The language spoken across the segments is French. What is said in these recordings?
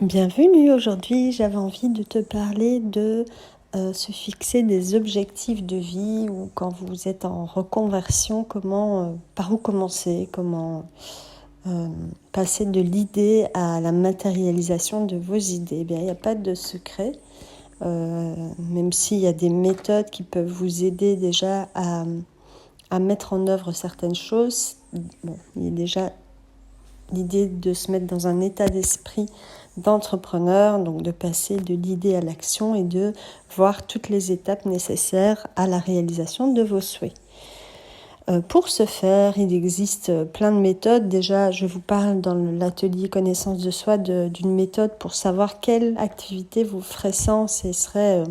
Bienvenue, aujourd'hui j'avais envie de te parler de se fixer des objectifs de vie ou quand vous êtes en reconversion, par où commencer, comment passer de l'idée à la matérialisation de vos idées. Eh bien, il n'y a pas de secret, même s'il y a des méthodes qui peuvent vous aider déjà à mettre en œuvre certaines choses. Bon, il y a déjà l'idée de se mettre dans un état d'esprit d'entrepreneur, donc de passer de l'idée à l'action et de voir toutes les étapes nécessaires à la réalisation de vos souhaits. Pour ce faire, il existe plein de méthodes. Déjà, je vous parle dans l'atelier connaissance de soi d'une méthode pour savoir quelle activité vous ferait sens et serait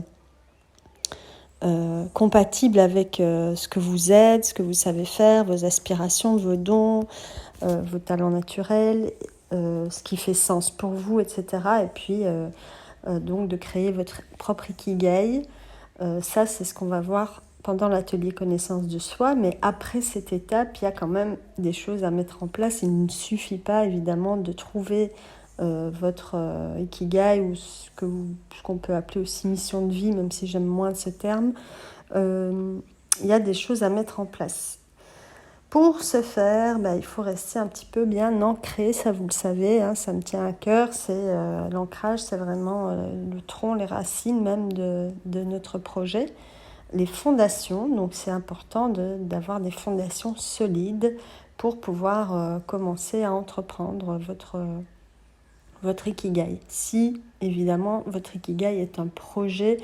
compatible avec ce que vous êtes, ce que vous savez faire, vos aspirations, vos dons, vos talents naturels, ce qui fait sens pour vous, etc. Et puis, donc, de créer votre propre ikigai. Ça, c'est ce qu'on va voir pendant l'atelier connaissance de soi. Mais après cette étape, il y a quand même des choses à mettre en place. Il ne suffit pas, évidemment, de trouver votre ikigai ou ce qu'on peut appeler aussi mission de vie, même si j'aime moins ce terme. Il y a des choses à mettre en place. Pour ce faire, il faut rester un petit peu bien ancré, ça vous le savez, hein, ça me tient à cœur. L'ancrage, c'est vraiment le tronc, les racines même de notre projet. Les fondations, donc c'est important d'avoir des fondations solides pour pouvoir commencer à entreprendre votre ikigai. Si, évidemment, votre ikigai est un projet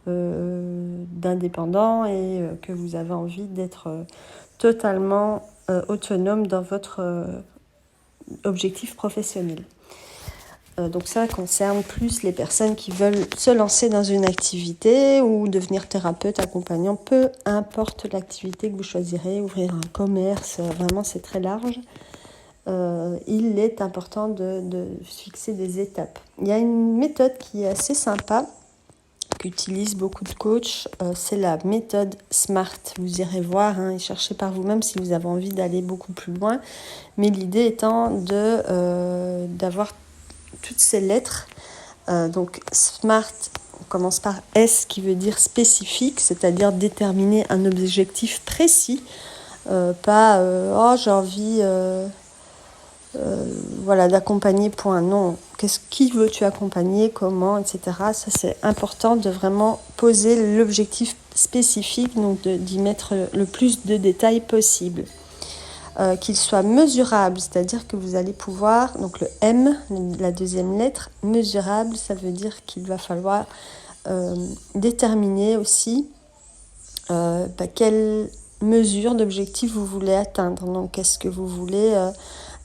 d'indépendant et que vous avez envie d'être totalement autonome dans votre objectif professionnel. Donc ça concerne plus les personnes qui veulent se lancer dans une activité ou devenir thérapeute, accompagnant, peu importe l'activité que vous choisirez, ouvrir un commerce, vraiment c'est très large. Il est important de fixer des étapes. Il y a une méthode qui est assez sympa, qu'utilisent beaucoup de coachs, c'est la méthode SMART. Vous irez voir et cherchez par vous-même si vous avez envie d'aller beaucoup plus loin. Mais l'idée étant d'avoir toutes ces lettres. Donc SMART, on commence par S qui veut dire spécifique, c'est-à-dire déterminer un objectif précis. Pas j'ai envie d'accompagner point. Non, qui veux-tu accompagner, comment, etc. Ça c'est important de vraiment poser l'objectif spécifique, donc d'y mettre le plus de détails possible. Qu'il soit mesurable, c'est-à-dire que vous allez pouvoir, donc le M, la deuxième lettre, mesurable, ça veut dire qu'il va falloir déterminer aussi quelle mesure d'objectif vous voulez atteindre. Donc est-ce que vous voulez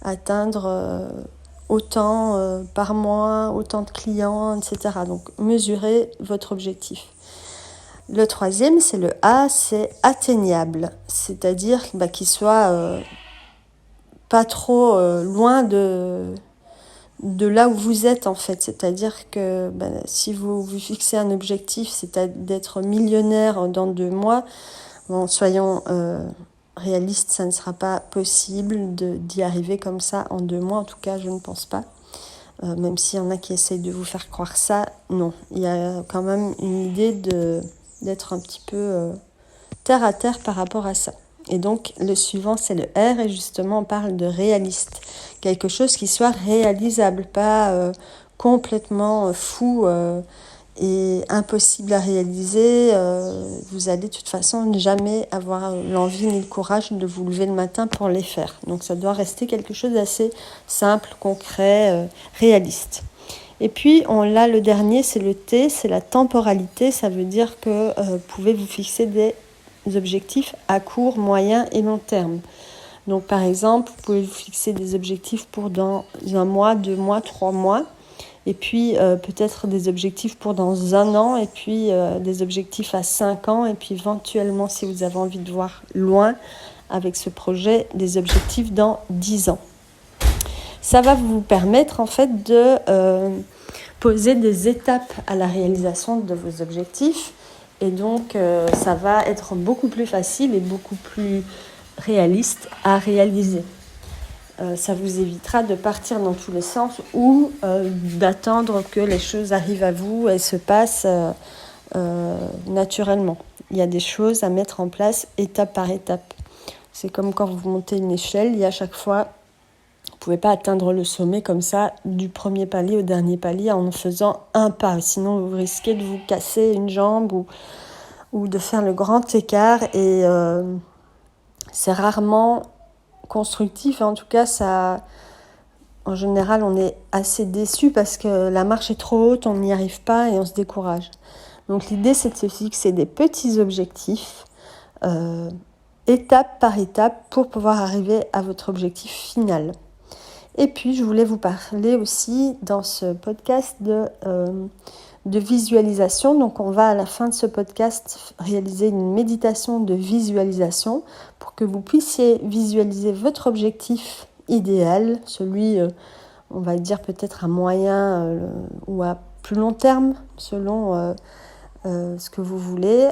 atteindre autant par mois, autant de clients, etc. Donc mesurez votre objectif. Le troisième, c'est le A, c'est atteignable, c'est-à-dire qu'il soit pas trop loin de là où vous êtes en fait. C'est-à-dire que si vous fixez un objectif, c'est d'être millionnaire dans 2 mois, soyons réalistes, ça ne sera pas possible d'y arriver comme ça en 2 mois. En tout cas, je ne pense pas. Même s'il y en a qui essayent de vous faire croire ça, non. Il y a quand même une idée d'être un petit peu terre à terre par rapport à ça. Et donc, le suivant, c'est le R, et justement, on parle de réaliste. Quelque chose qui soit réalisable, pas complètement fou et impossible à réaliser. Vous allez, de toute façon, jamais avoir l'envie ni le courage de vous lever le matin pour les faire. Donc, ça doit rester quelque chose d'assez simple, concret, réaliste. Et puis, le dernier, c'est le T, c'est la temporalité. Ça veut dire que vous pouvez vous fixer des objectifs à court, moyen et long terme. Donc par exemple, vous pouvez vous fixer des objectifs pour dans 1 mois, 2 mois, 3 mois, et puis peut-être des objectifs pour dans 1 an, et puis des objectifs à 5 ans, et puis éventuellement, si vous avez envie de voir loin avec ce projet, des objectifs dans 10 ans. Ça va vous permettre en fait de poser des étapes à la réalisation de vos objectifs. Et donc, ça va être beaucoup plus facile et beaucoup plus réaliste à réaliser. Ça vous évitera de partir dans tous les sens ou d'attendre que les choses arrivent à vous et se passent naturellement. Il y a des choses à mettre en place étape par étape. C'est comme quand vous montez une échelle, il y a à chaque fois, vous ne pouvez pas atteindre le sommet comme ça, du premier palier au dernier palier en faisant un pas. Sinon, vous risquez de vous casser une jambe ou de faire le grand écart. Et c'est rarement constructif. En tout cas, en général, on est assez déçu parce que la marche est trop haute, on n'y arrive pas et on se décourage. Donc l'idée, c'est de se fixer des petits objectifs, étape par étape, pour pouvoir arriver à votre objectif final. Et puis, je voulais vous parler aussi dans ce podcast de visualisation. Donc, on va à la fin de ce podcast réaliser une méditation de visualisation pour que vous puissiez visualiser votre objectif idéal, celui, on va dire peut-être à moyen ou à plus long terme, selon ce que vous voulez.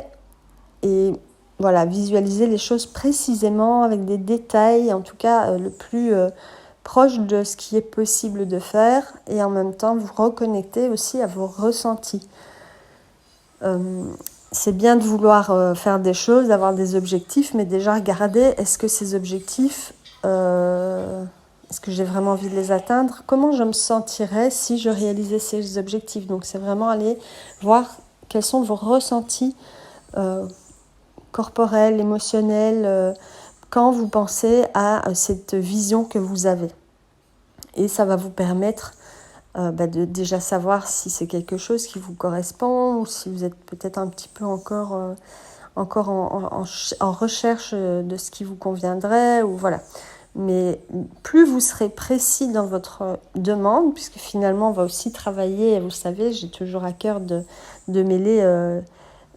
Et voilà, visualiser les choses précisément avec des détails, en tout cas le plus proche de ce qui est possible de faire, et en même temps vous reconnecter aussi à vos ressentis. C'est bien de vouloir faire des choses, d'avoir des objectifs, mais déjà regarder, est-ce que ces objectifs, est-ce que j'ai vraiment envie de les atteindre? Comment je me sentirais si je réalisais ces objectifs? Donc c'est vraiment aller voir quels sont vos ressentis corporels, émotionnels, quand vous pensez à cette vision que vous avez. Et ça va vous permettre de déjà savoir si c'est quelque chose qui vous correspond ou si vous êtes peut-être un petit peu encore en recherche de ce qui vous conviendrait. Ou voilà. Mais plus vous serez précis dans votre demande, puisque finalement on va aussi travailler, et vous savez, j'ai toujours à cœur de mêler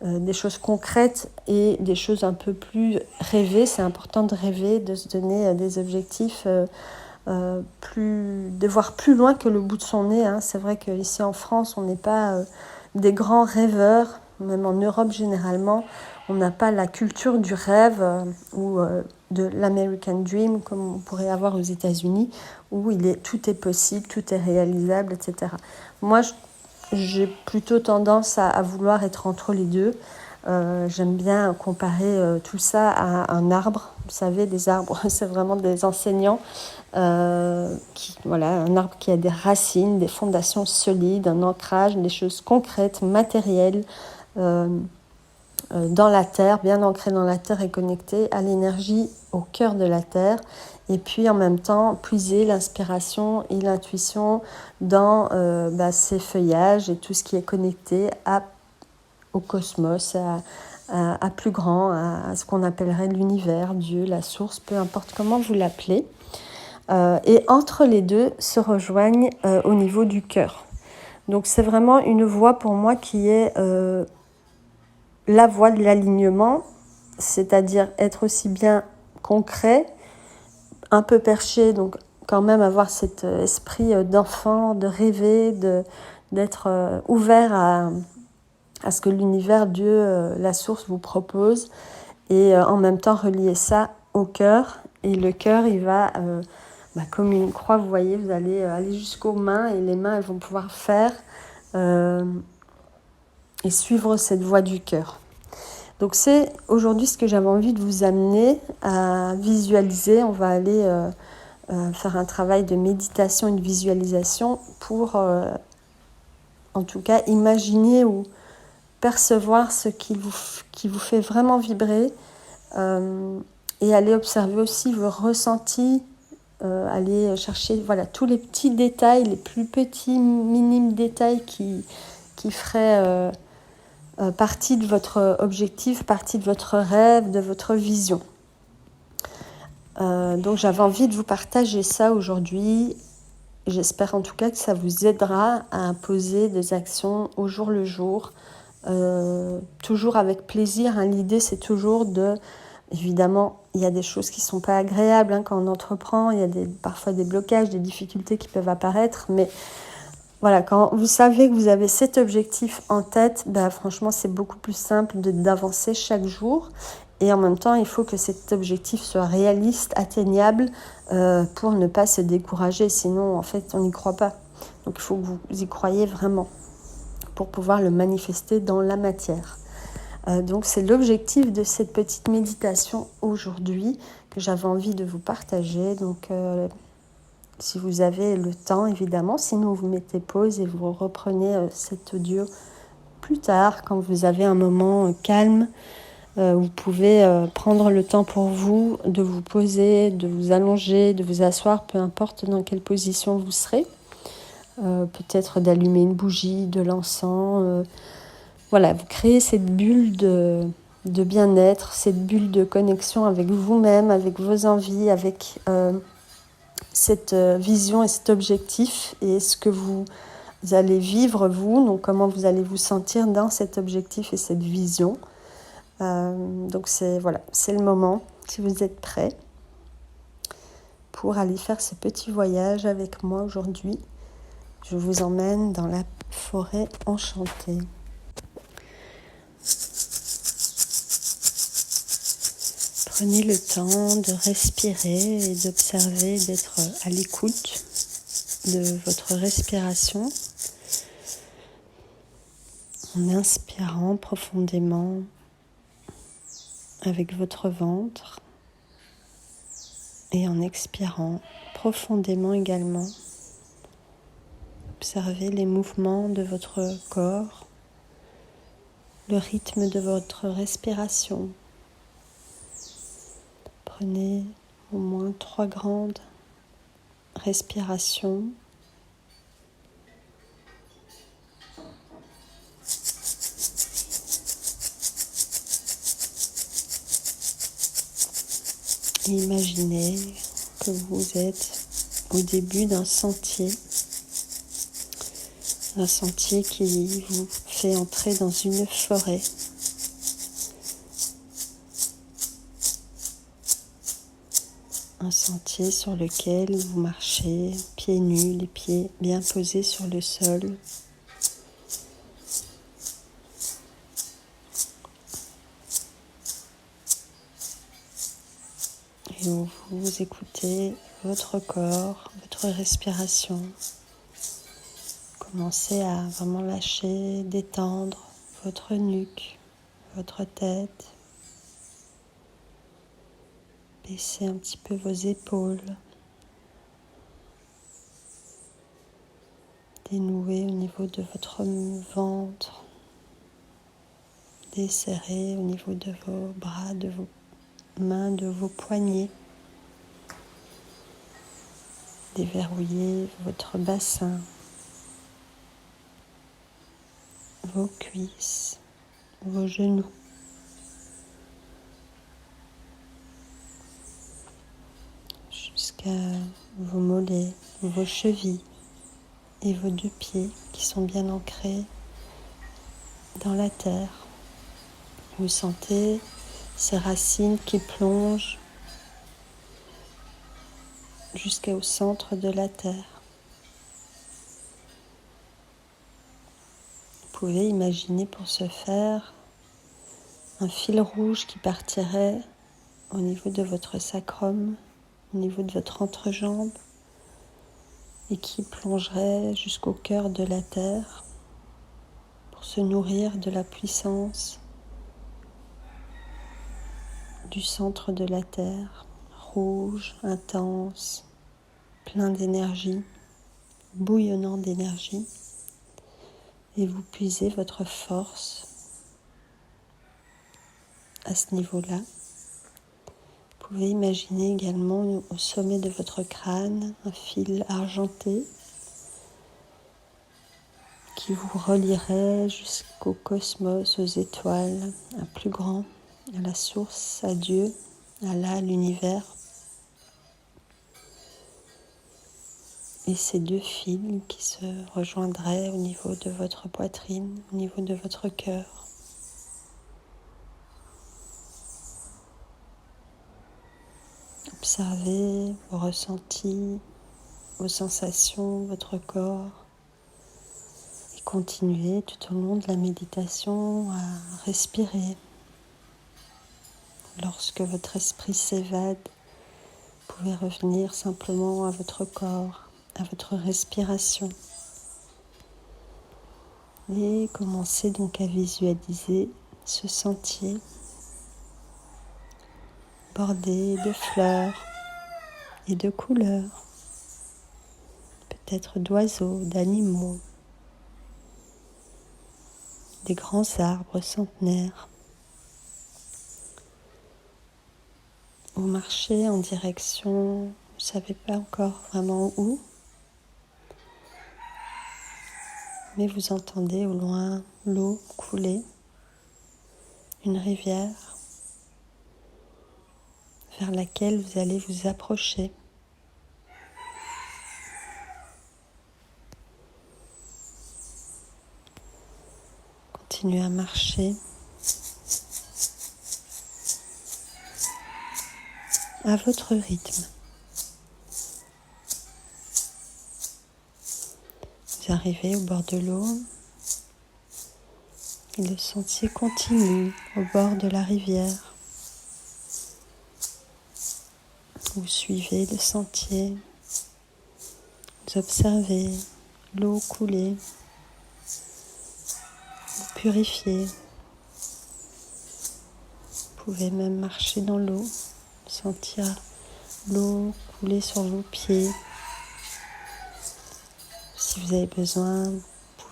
des choses concrètes et des choses un peu plus rêvées. C'est important de rêver, de se donner des objectifs, de voir plus loin que le bout de son nez. C'est vrai qu'ici en France, on n'est pas des grands rêveurs, même en Europe généralement, on n'a pas la culture du rêve ou de l'American Dream comme on pourrait avoir aux États-Unis, où tout est possible, tout est réalisable, etc. Moi, j'ai plutôt tendance à vouloir être entre les deux. J'aime bien comparer tout ça à un arbre. Vous savez, les arbres, c'est vraiment des enseignants. Un arbre qui a des racines, des fondations solides, un ancrage, des choses concrètes, matérielles, dans la terre, bien ancré dans la terre et connecté à l'énergie au cœur de la terre. Et puis en même temps, puiser l'inspiration et l'intuition dans ces feuillages et tout ce qui est connecté au cosmos, à plus grand, à ce qu'on appellerait l'univers, Dieu, la source, peu importe comment vous l'appelez. Et entre les deux se rejoignent au niveau du cœur. Donc c'est vraiment une voie pour moi qui est la voie de l'alignement, c'est-à-dire être aussi bien concret, un peu perché, donc quand même avoir cet esprit d'enfant, de rêver, d'être ouvert à ce que l'univers, Dieu, la source vous propose, et en même temps relier ça au cœur. Et le cœur, il va, comme une croix, vous voyez, vous allez aller jusqu'aux mains, et les mains, elles vont pouvoir faire et suivre cette voie du cœur. Donc c'est aujourd'hui ce que j'avais envie de vous amener à visualiser. On va aller faire un travail de méditation et de visualisation pour en tout cas imaginer ou percevoir ce qui vous fait vraiment vibrer, et aller observer aussi vos ressentis, aller chercher tous les petits détails, les plus petits minimes détails qui feraient partie de votre objectif, partie de votre rêve, de votre vision. Donc j'avais envie de vous partager ça aujourd'hui. J'espère en tout cas que ça vous aidera à imposer des actions au jour le jour, toujours avec plaisir. L'idée c'est toujours évidemment, il y a des choses qui ne sont pas agréables quand on entreprend, il y a parfois des blocages, des difficultés qui peuvent apparaître, mais voilà, quand vous savez que vous avez cet objectif en tête, franchement, c'est beaucoup plus simple d'avancer chaque jour. Et en même temps, il faut que cet objectif soit réaliste, atteignable, pour ne pas se décourager. Sinon, en fait, on n'y croit pas. Donc, il faut que vous y croyiez vraiment pour pouvoir le manifester dans la matière. Donc, c'est l'objectif de cette petite méditation aujourd'hui que j'avais envie de vous partager. Donc, si vous avez le temps, évidemment, sinon vous mettez pause et vous reprenez cet audio plus tard, quand vous avez un moment calme. Vous pouvez prendre le temps pour vous, de vous poser, de vous allonger, de vous asseoir, peu importe dans quelle position vous serez. Peut-être d'allumer une bougie, de l'encens. Voilà, vous créez cette bulle de bien-être, cette bulle de connexion avec vous-même, avec vos envies, avec cette vision et cet objectif et ce que vous allez vivre vous, donc comment vous allez vous sentir dans cet objectif et cette vision. Donc c'est le moment, si vous êtes prêts, pour aller faire ce petit voyage avec moi aujourd'hui. Je vous emmène dans la forêt enchantée. Prenez le temps de respirer et d'observer, d'être à l'écoute de votre respiration en inspirant profondément avec votre ventre et en expirant profondément également. Observez les mouvements de votre corps, le rythme de votre respiration. Prenez au moins 3 grandes respirations. Imaginez que vous êtes au début d'un sentier qui vous fait entrer dans une forêt. Un sentier sur lequel vous marchez pieds nus, les pieds bien posés sur le sol. Et où vous écoutez votre corps, votre respiration. Commencez à vraiment lâcher, détendre votre nuque, votre tête. Baissez un petit peu vos épaules. Dénouez au niveau de votre ventre. Desserrez au niveau de vos bras, de vos mains, de vos poignets. Déverrouillez votre bassin, vos cuisses, vos genoux. Jusqu'à vos mollets, vos chevilles et vos 2 pieds qui sont bien ancrés dans la terre. Vous sentez ces racines qui plongent jusqu'au centre de la terre. Vous pouvez imaginer pour ce faire un fil rouge qui partirait au niveau de votre sacrum, au niveau de votre entrejambe et qui plongerait jusqu'au cœur de la terre pour se nourrir de la puissance du centre de la terre, rouge, intense, plein d'énergie, bouillonnant d'énergie, et vous puisez votre force à ce niveau-là. Vous pouvez imaginer également au sommet de votre crâne un fil argenté qui vous relierait jusqu'au cosmos, aux étoiles, à plus grand, à la source, à Dieu, à l'univers. Et ces 2 fils qui se rejoindraient au niveau de votre poitrine, au niveau de votre cœur. Observez vos ressentis, vos sensations, votre corps. Et continuez tout au long de la méditation à respirer. lorsque votre esprit s'évade, vous pouvez revenir simplement à votre corps, à votre respiration. Et commencez donc à visualiser ce sentier bordé de fleurs et de couleurs, peut-être d'oiseaux, d'animaux, des grands arbres centenaires. Vous marchez en direction, vous ne savez pas encore vraiment où, mais vous entendez au loin l'eau couler, une rivière vers laquelle vous allez vous approcher. Continuez à marcher à votre rythme. Vous arrivez au bord de l'eau et le sentier continue au bord de la rivière. Vous suivez le sentier, vous observez l'eau couler, vous purifiez. Vous pouvez même marcher dans l'eau, sentir l'eau couler sur vos pieds. Si vous avez besoin, vous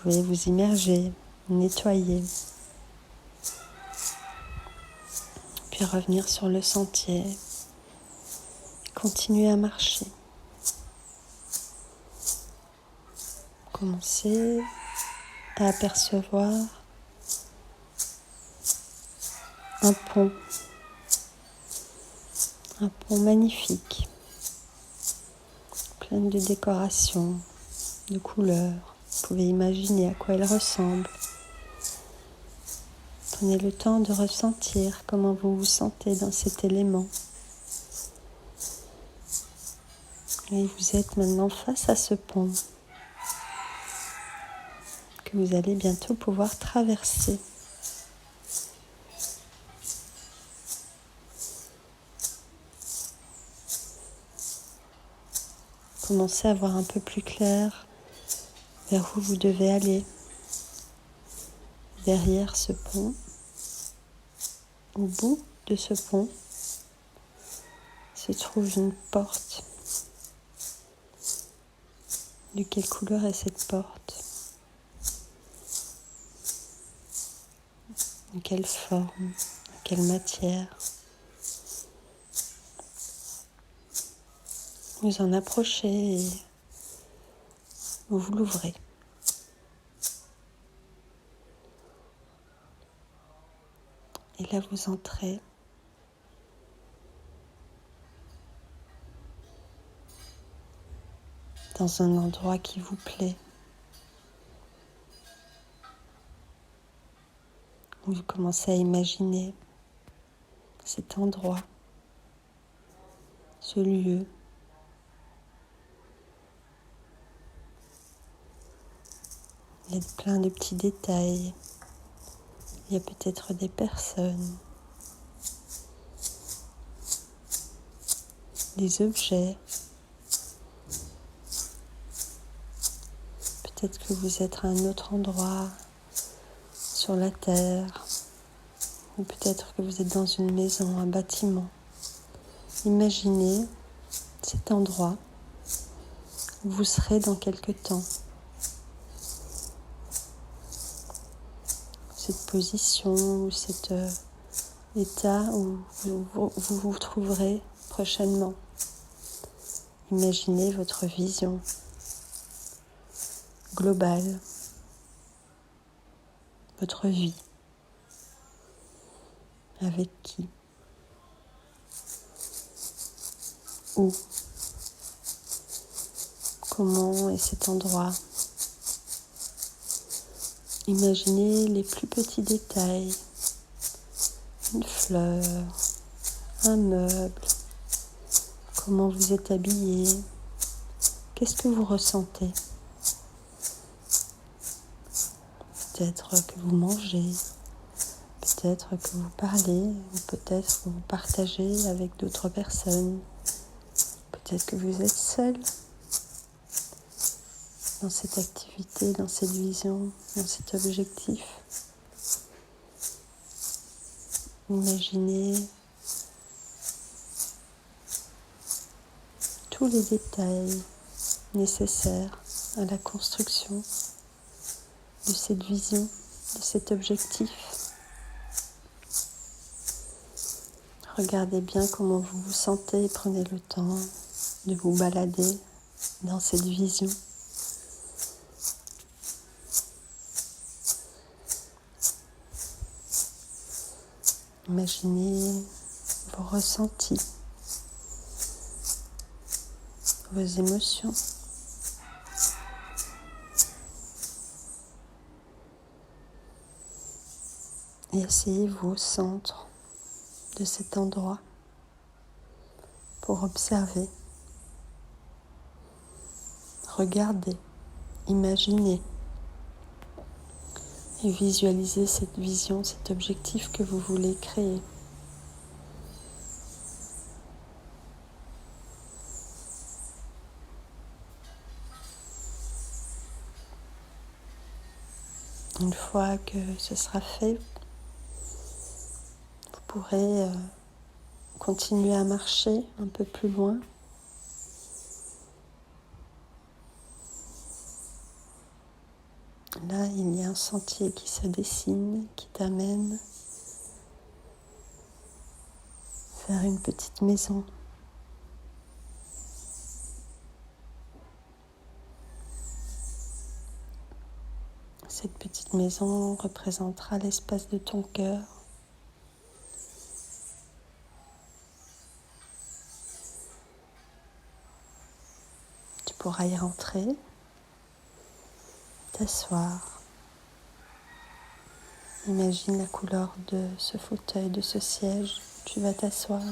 pouvez vous immerger, nettoyer, puis revenir sur le sentier. Continuez à marcher. Commencez à apercevoir un pont magnifique, plein de décorations, de couleurs. Vous pouvez imaginer à quoi elle ressemble. Prenez le temps de ressentir comment vous vous sentez dans cet élément. Et vous êtes maintenant face à ce pont que vous allez bientôt pouvoir traverser. Commencez à voir un peu plus clair vers où vous devez aller. Derrière ce pont, au bout de ce pont, se trouve une porte. De quelle couleur est cette porte? De quelle forme? De quelle matière? Vous en approchez et vous l'ouvrez. Et là, vous entrez dans un endroit qui vous plaît. Vous commencez à imaginer cet endroit, ce lieu. Il y a plein de petits détails. Il y a peut-être des personnes, des objets. Peut-être que vous êtes à un autre endroit sur la terre, ou peut-être que vous êtes dans une maison, un bâtiment. Imaginez cet endroit où vous serez dans quelque temps. Cette position ou cet état où vous trouverez prochainement. Imaginez votre vision globale, votre vie. Avec qui? Où? Comment est cet endroit? Imaginez les plus petits détails. Une fleur, un meuble. Comment vous êtes habillé? Qu'est-ce que vous ressentez? Peut-être que vous mangez. Peut-être que vous parlez, ou peut-être que vous partagez avec d'autres personnes. Peut-être que vous êtes seul dans cette activité, dans cette vision, dans cet objectif. Imaginez tous les détails nécessaires à la construction de cette vision, de cet objectif. Regardez bien comment vous vous sentez, prenez le temps de vous balader dans cette vision. Imaginez vos ressentis, vos émotions. Et asseyez-vous au centre de cet endroit pour observer, regarder, imaginer et visualiser cette vision, cet objectif que vous voulez créer. Une fois que ce sera fait, vous pourrez continuer à marcher un peu plus loin. Là, il y a un sentier qui se dessine, qui t'amène vers une petite maison. Cette petite maison représentera l'espace de ton cœur. Tu pourras y rentrer, t'asseoir. Imagine la couleur de ce fauteuil, de ce siège où tu vas t'asseoir.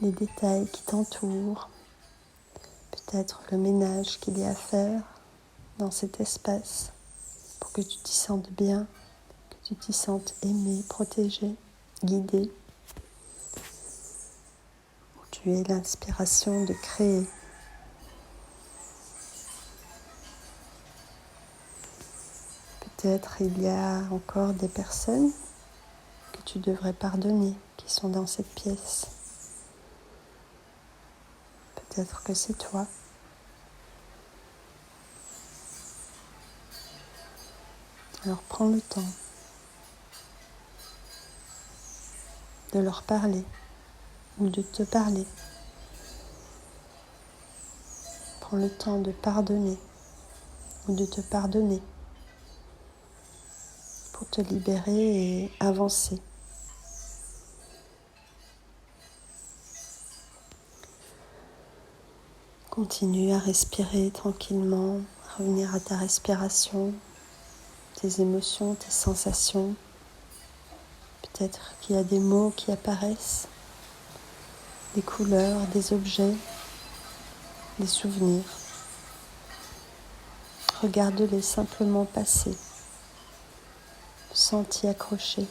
Les détails qui t'entourent. Peut-être le ménage qu'il y a à faire dans cet espace pour que tu t'y sentes bien, que tu t'y sentes aimé, protégé, guidé. Où tu aies l'inspiration de créer. Peut-être il y a encore des personnes que tu devrais pardonner qui sont dans cette pièce. Peut-être que c'est toi. Alors prends le temps de leur parler ou de te parler. Prends le temps de pardonner ou de te pardonner pour te libérer et avancer. Continue à respirer tranquillement, à revenir à ta respiration, tes émotions, tes sensations. Peut-être qu'il y a des mots qui apparaissent, des couleurs, des objets, des souvenirs. Regarde-les simplement passer, sans t'y accrocher.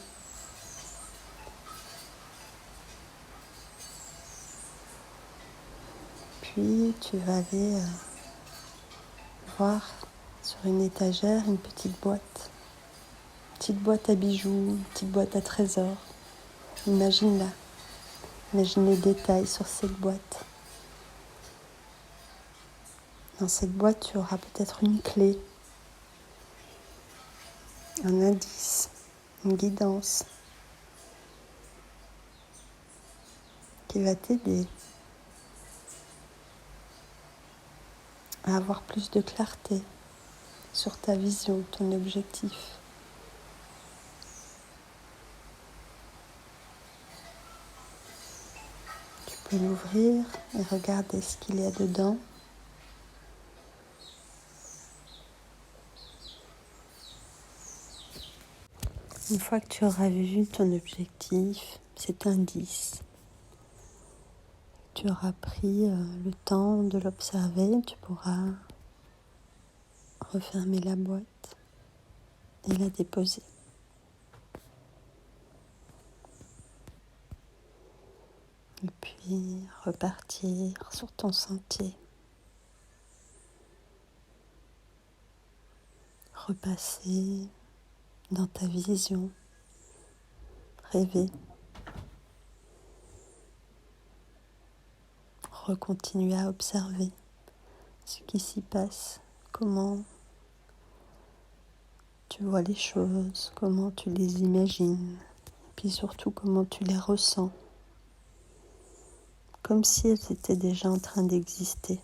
Puis tu vas aller voir sur une étagère une petite boîte à bijoux, une petite boîte à trésors. Imagine-la, imagine les détails sur cette boîte. Dans cette boîte, tu auras peut-être une clé, un indice, une guidance qui va t'aider à avoir plus de clarté sur ta vision, ton objectif. Tu peux l'ouvrir et regarder ce qu'il y a dedans. Une fois que tu auras vu ton objectif, cet indice, tu auras pris le temps de l'observer, tu pourras refermer la boîte et la déposer. puis repartir sur ton sentier. Repasser dans ta vision, rêver, recontinuer à observer ce qui s'y passe, comment tu vois les choses, comment tu les imagines, puis surtout comment tu les ressens, comme si elles étaient déjà en train d'exister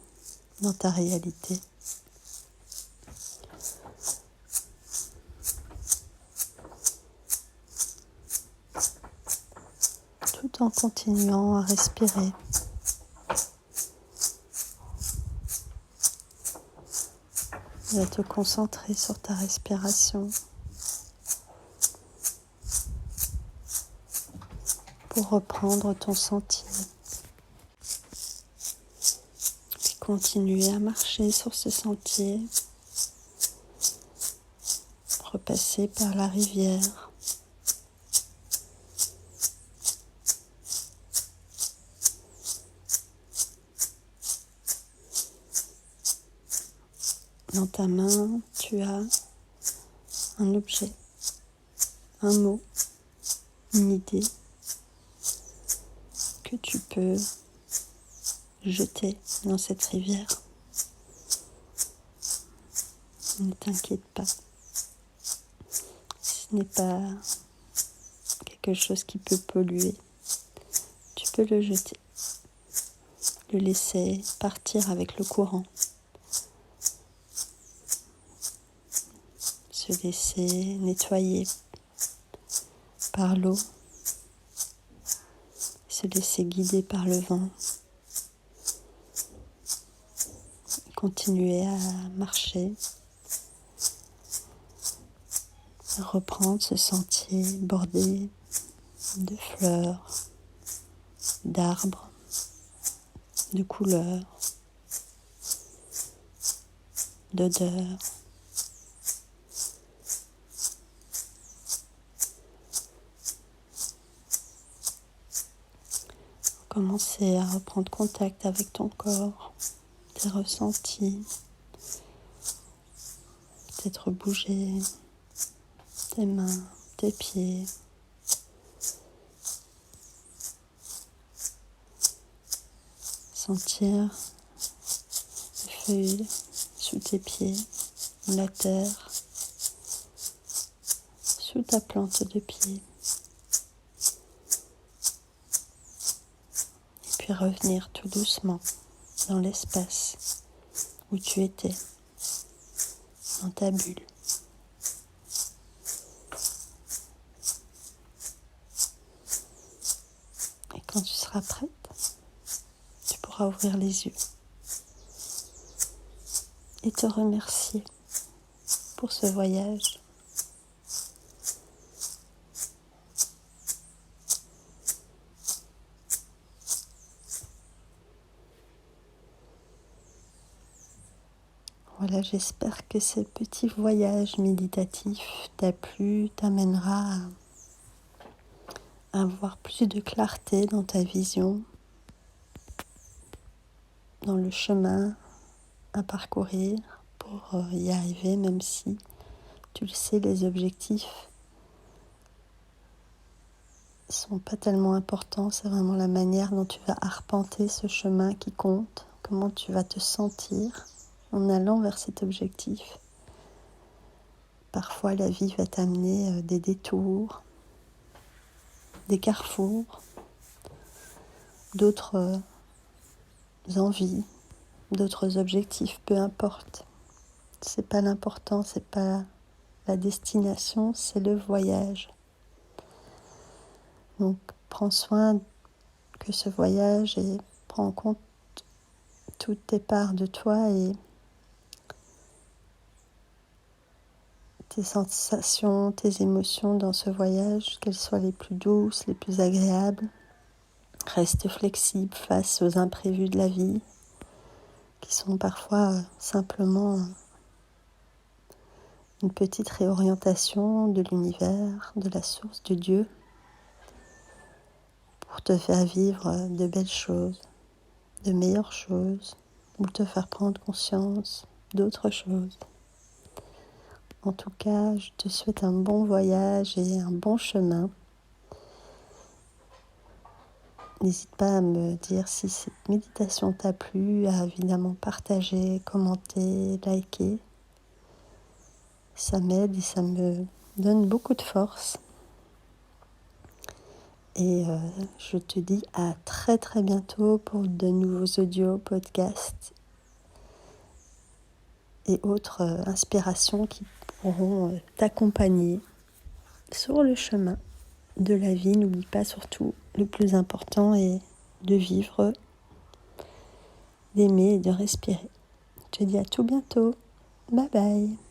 dans ta réalité. Tout en continuant à respirer. Et à te concentrer sur ta respiration pour reprendre ton sentier. Puis continuer à marcher sur ce sentier, repasser par la rivière. Dans ta main, tu as un objet, un mot, une idée que tu peux jeter dans cette rivière. Ne t'inquiète pas. Ce n'est pas quelque chose qui peut polluer. Tu peux le jeter, le laisser partir avec le courant. Se laisser nettoyer par l'eau, se laisser guider par le vent, continuer à marcher, reprendre ce sentier bordé de fleurs, d'arbres, de couleurs, d'odeurs. Commencer à reprendre contact avec ton corps, tes ressentis, peut-être bouger tes mains, tes pieds. Sentir les feuilles sous tes pieds, la terre sous ta plante de pied. Puis revenir tout doucement dans l'espace où tu étais, dans ta bulle. Et quand tu seras prête, tu pourras ouvrir les yeux et te remercier pour ce voyage. Voilà, j'espère que ce petit voyage méditatif t'a plu, t'amènera à avoir plus de clarté dans ta vision, dans le chemin à parcourir pour y arriver, même si, tu le sais, les objectifs ne sont pas tellement importants, c'est vraiment la manière dont tu vas arpenter ce chemin qui compte, comment tu vas te sentir en allant vers cet objectif. Parfois, la vie va t'amener des détours, des carrefours, d'autres envies, d'autres objectifs, peu importe. C'est pas l'important, c'est pas la destination, c'est le voyage. Donc, prends soin que ce voyage et prends en compte toutes tes parts de toi et tes sensations, tes émotions dans ce voyage, qu'elles soient les plus douces, les plus agréables. Reste flexible face aux imprévus de la vie, qui sont parfois simplement une petite réorientation de l'univers, de la source de Dieu, pour pour te faire vivre de belles choses, de meilleures choses, ou te faire prendre conscience d'autres choses. En tout cas, je te souhaite un bon voyage et un bon chemin. N'hésite pas à me dire si cette méditation t'a plu, à évidemment partager, commenter, liker. Ça m'aide et ça me donne beaucoup de force. Et je te dis à très très bientôt pour de nouveaux audios, podcasts et autres inspirations qui pourront t'accompagner sur le chemin de la vie. N'oublie pas surtout, le plus important est de vivre, d'aimer et de respirer. Je te dis à tout bientôt. Bye bye.